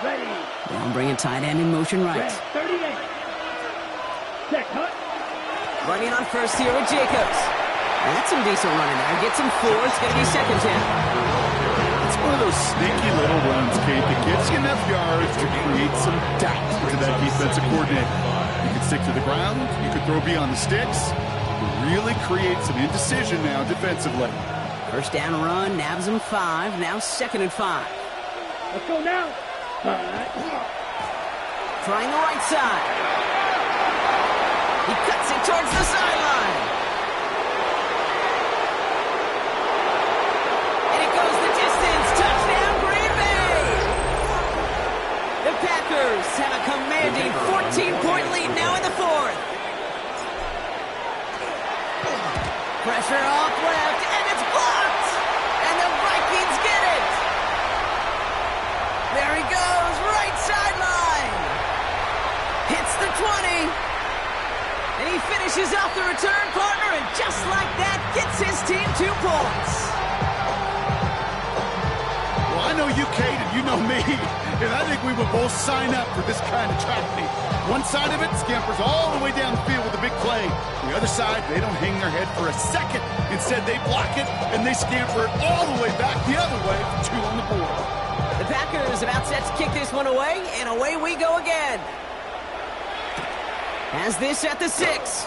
Ready. Now bringing tight end in motion right. 38. Check, hut. Running on first here with Jacobs. That's some decent running there. Gets him 4. It's going to be second 10. It's one of those sneaky little runs, Kate, that gets you enough yards to create some doubt into that defensive coordinator. You can stick to the ground, you could throw beyond the sticks, you really create some indecision now defensively. First down run, nabs him 5, now second and 5. Let's go now. Trying the right side. He cuts it towards the sideline. And it goes the distance. Touchdown, Green Bay. The Packers have a commanding 14-point lead now in the 4th. Pressure off left, and it's blocked. And the Vikings get it. There he goes, right sideline. Hits the 20. And he finishes off the return partner, and just like that, gets his team 2 points. Well, I know you, Kate, and you know me, and I think we would both sign up for this kind of track meet. One side of it scampers all the way down the field with a big play. The other side, they don't hang their head for a second Instead, they block it, and they scamper it all the way back the other way for 2 on the board. The Packers about set to kick this one away, and away we go again. Has this at the 6.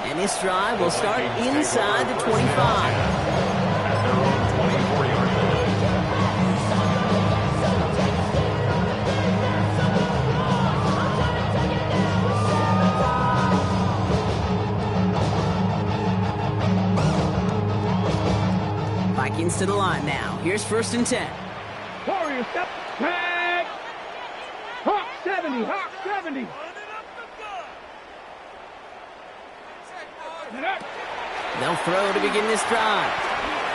And this drive will start inside the 25. Vikings to the line now. Here's 1st and 10. Warriors step back. Hawk 70. Hawk 70. They'll throw to begin this drive.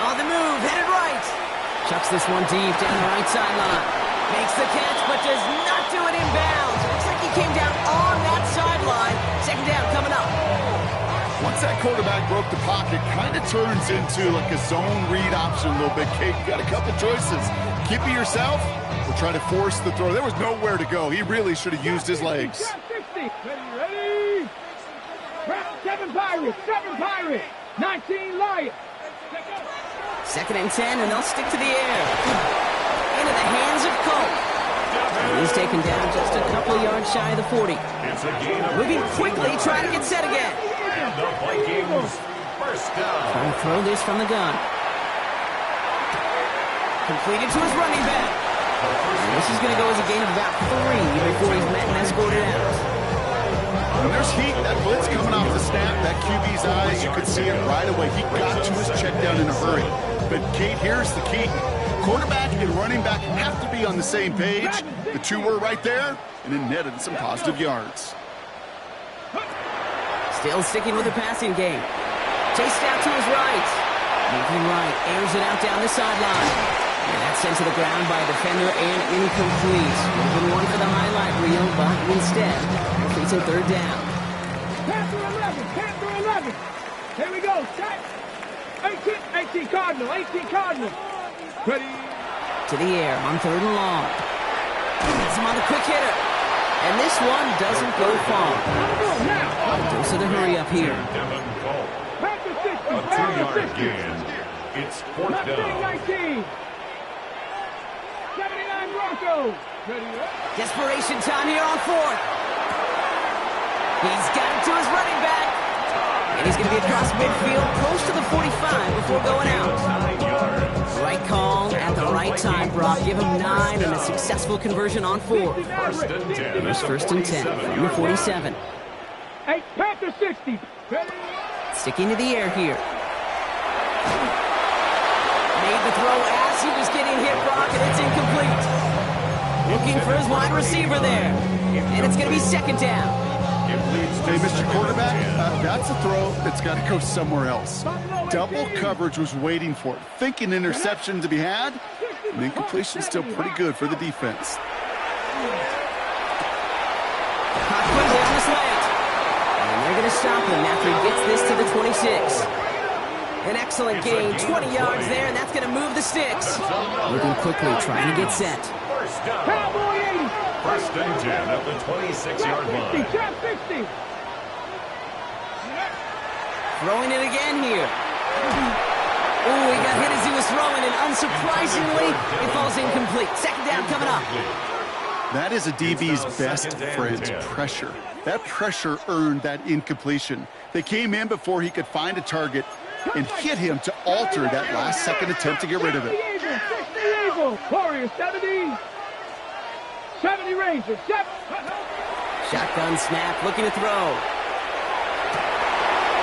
On the move, headed right. Chucks this one deep down the right sideline. Makes the catch, but does not do it in bounds. Looks like he came down on that sideline. 2nd down coming up. Once that quarterback broke the pocket, kind of turns into like a zone read option a little bit. Kate, got a couple choices. Keep it yourself or try to force the throw. There was nowhere to go. He really should have used his legs. 60. Ready. 7 Pirates. 7 Pirates. 19 Lions. 2nd and 10, and they'll stick to the air. Into the hands of Colt. He's taken down just a couple of yards shy of the 40. Moving quickly, trying to get set again. And the Vikings first down. Trying to throw this from the gun. Completed to his running back. And this is going to go as a gain of about 3 before he's met and escorted out. When there's heat, that blitz coming off the snap, that QB's eyes, you could see it right away. He got to his check down in a hurry. But, Kate, here's the key. Quarterback and running back have to be on the same page. The 2 were right there, and it netted some positive yards. Still sticking with the passing game. Chased out to his right. Moving right, airs it out down the sideline. And that's sent to the ground by a defender and incomplete. Moving one for the highlight reel, but instead, it's a 3rd down. Panther 11. Panther 11. Here we go. Set. 18 Cardinal. 18 Cardinal. Ready. To the air on 3rd and long. Gets him on the quick hitter. And this one doesn't go far. Dose of the hurry up here. Panther 60. A 2-yard gain. It's 4th down. 19. 79 Broncos. Ready. Desperation time here on 4th. He's got it to his running back. And he's going to be across midfield, close to the 45 before going out. Right call at the right time, Brock. Give him 9 and a successful conversion on 4. Here's 1st and 10 from the 47. 8 Panther 60. Ready. Sticking to the air here. Made the throw as he was getting hit, Brock, and it's incomplete. Looking for his wide receiver there. And it's going to be 2nd down. Hey, Mr. Quarterback, that's a throw that's got to go somewhere else. Double coverage was waiting for it. Thinking interception to be had, and incompletion still pretty good for the defense. Caught quickly on the slant. And they're going to stop him after he gets this to the 26. An excellent gain, 20 yards there, and that's going to move the sticks. Moving quickly, trying to get set. Cowboy 80. 1st and 10 at the 26-yard line. 50. Throwing it again here. Oh, he got hit as he was throwing, and unsurprisingly, it falls incomplete. 2nd down coming up. That is a DB's best friend, pressure. That pressure earned that incompletion. They came in before he could find a target and hit him to alter that last-second attempt to get rid of it. 60 Eagles. Warriors 70. 70 Rangers. Shotgun snap, looking to throw.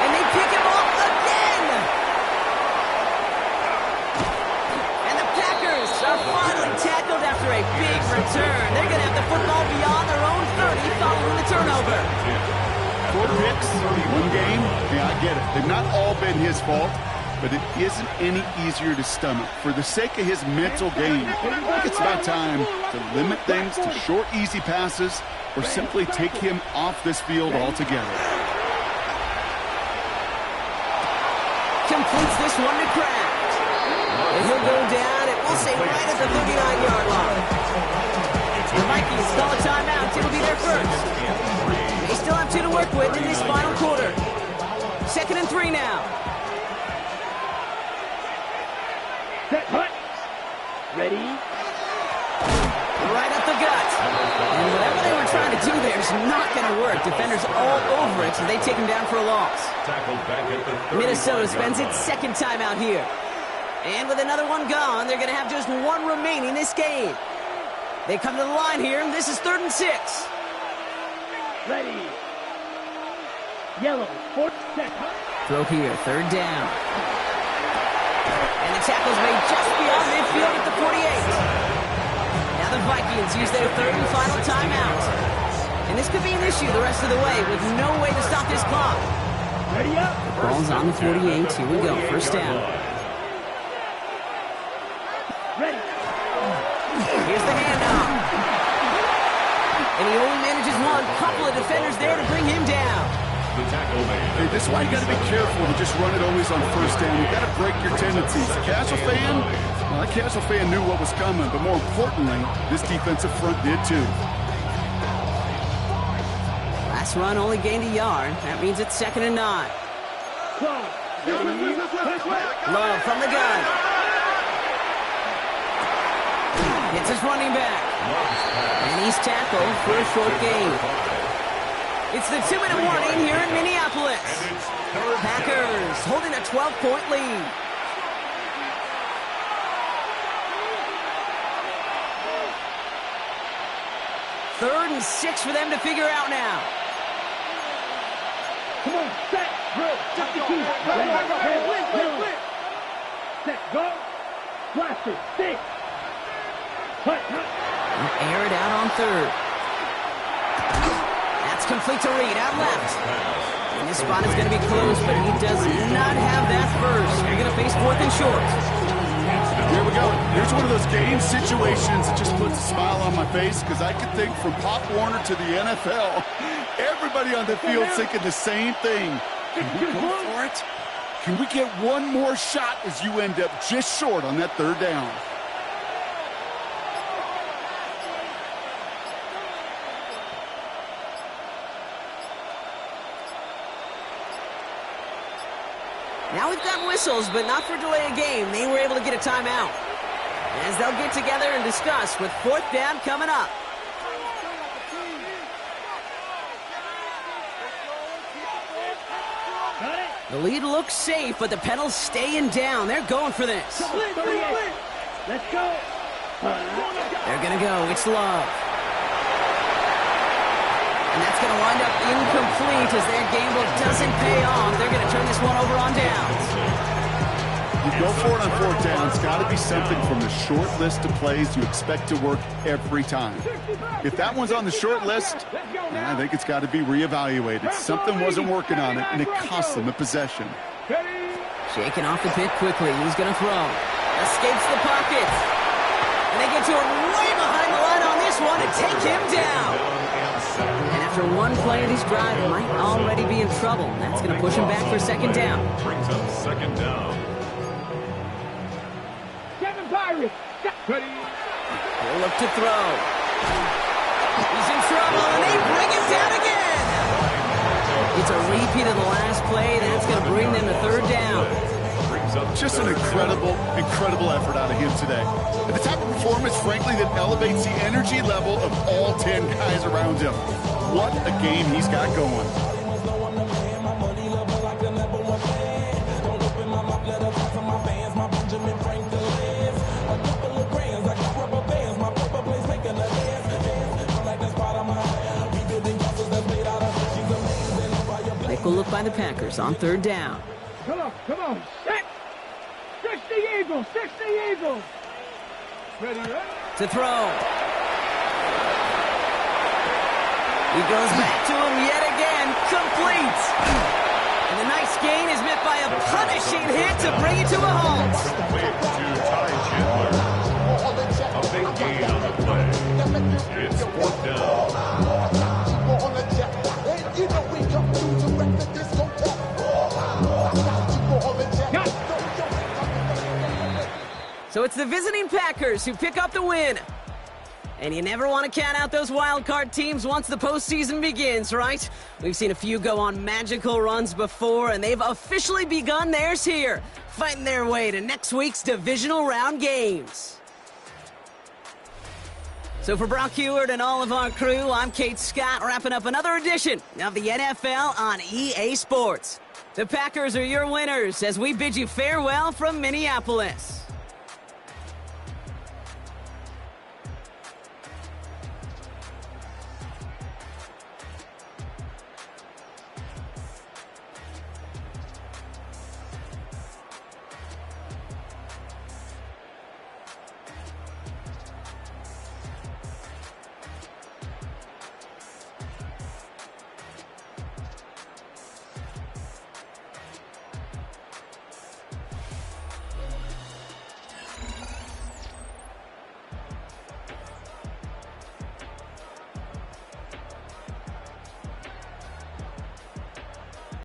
And they pick him off again! And the Packers are finally tackled after a big return. They're going to have the football beyond their own 30 following the turnover. 4 picks, 1 game. Yeah, I get it. They've not all been his fault, but it isn't any easier to stomach. For the sake of his mental game, I think it's about time to limit things to short, easy passes or simply take him off this field altogether. Completes this one to Kraft. And he'll go down, and we'll say right at the 39-yard line. The Vikings call a timeout. It'll be their first. They still have 2 to work with in this final quarter. 2nd and 3. 3 now. Set, hut. Ready? Right up the gut. And whatever they were trying to do there is not going to work. Defenders all over it, so they take him down for a loss. Tackled back at the Minnesota spends its second timeout here. And with another one gone, they're going to have just one remaining this game. They come to the line here, and this is 3rd and 6. Ready. Yellow. 4th set, hut. Throw here, 3rd down. And the tackle's made just beyond midfield at the 48. Now the Vikings use their 3rd and final timeout. And this could be an issue the rest of the way with no way to stop this clock. Ready up. Ball's on the 48. Here we go, 1st down. Ready. Here's the handoff. And he only manages one. Couple of defenders there to bring him down. The tackle made. Hey, this is why you got to be careful to just run it always on 1st down. You got to break your tendencies. A casual fan, well, that casual fan knew what was coming, but more importantly, this defensive front did too. Last run only gained a yard. That means it's 2nd and 9. Close. Love from the gun. Hits his running back. And he's tackled for a short gain. It's the 2-minute warning here in Minneapolis. Packers holding a 12-point lead. Third and 6 for them to figure out now. Come on, set, drill, set the key. Ready, set, go. Blaster, stick. Hut, hut. Air it out on 3rd. That's complete to Reed, out left. And this spot is going to be close, but he does not have that first. You're going to face 4th and short. Here we go. Here's one of those game situations that just puts a smile on my face because I could think from Pop Warner to the NFL, everybody on the field thinking the same thing. Can we go for it? Can we get one more shot as you end up just short on that 3rd down? Now we've got whistles, but not for delay a game. They were able to get a timeout. As they'll get together and discuss with 4th down coming up. The lead looks safe, but the Pedals staying down. They're going for this. Let's go. They're going to go. It's Love. And that's going to wind up incomplete as their gamble doesn't pay off. They're going to turn this one over on downs. You go for it on 4th down. It's got to be something from the short list of plays you expect to work every time. If that one's on the short list, I think it's got to be reevaluated. Something wasn't working on it, and it cost them a possession. Shaking off the pit quickly. He's going to throw. Escapes the pocket. And they get to him way behind the line on this one and take him down. And after one play of this drive, he might already be in trouble. That's going to push him back for 2nd down. Brings up 2nd down. Kevin Byron. Ready. He'll look to throw. He's in trouble, and they bring him down again. It's a repeat of the last play. That's going to bring them to 3rd down. Just an incredible effort out of him today. And the type of performance, frankly, that elevates the energy level of all 10 guys around him. What a game he's got going. Nickel look by the Packers on 3rd down. Come on, set. 60 Eagles, 60 Eagles. Ready, To throw. He goes back to him yet again, complete. And the nice gain is met by a punishing hit to bring it to a halt. To Ty Chandler. A big gain on the play. It's 4th down. So it's the visiting Packers who pick up the win. And you never want to count out those wild card teams once the postseason begins, right? We've seen a few go on magical runs before, and they've officially begun theirs here, fighting their way to next week's divisional round games. So for Brock Heward and all of our crew, I'm Kate Scott, wrapping up another edition of the NFL on EA Sports. The Packers are your winners as we bid you farewell from Minneapolis.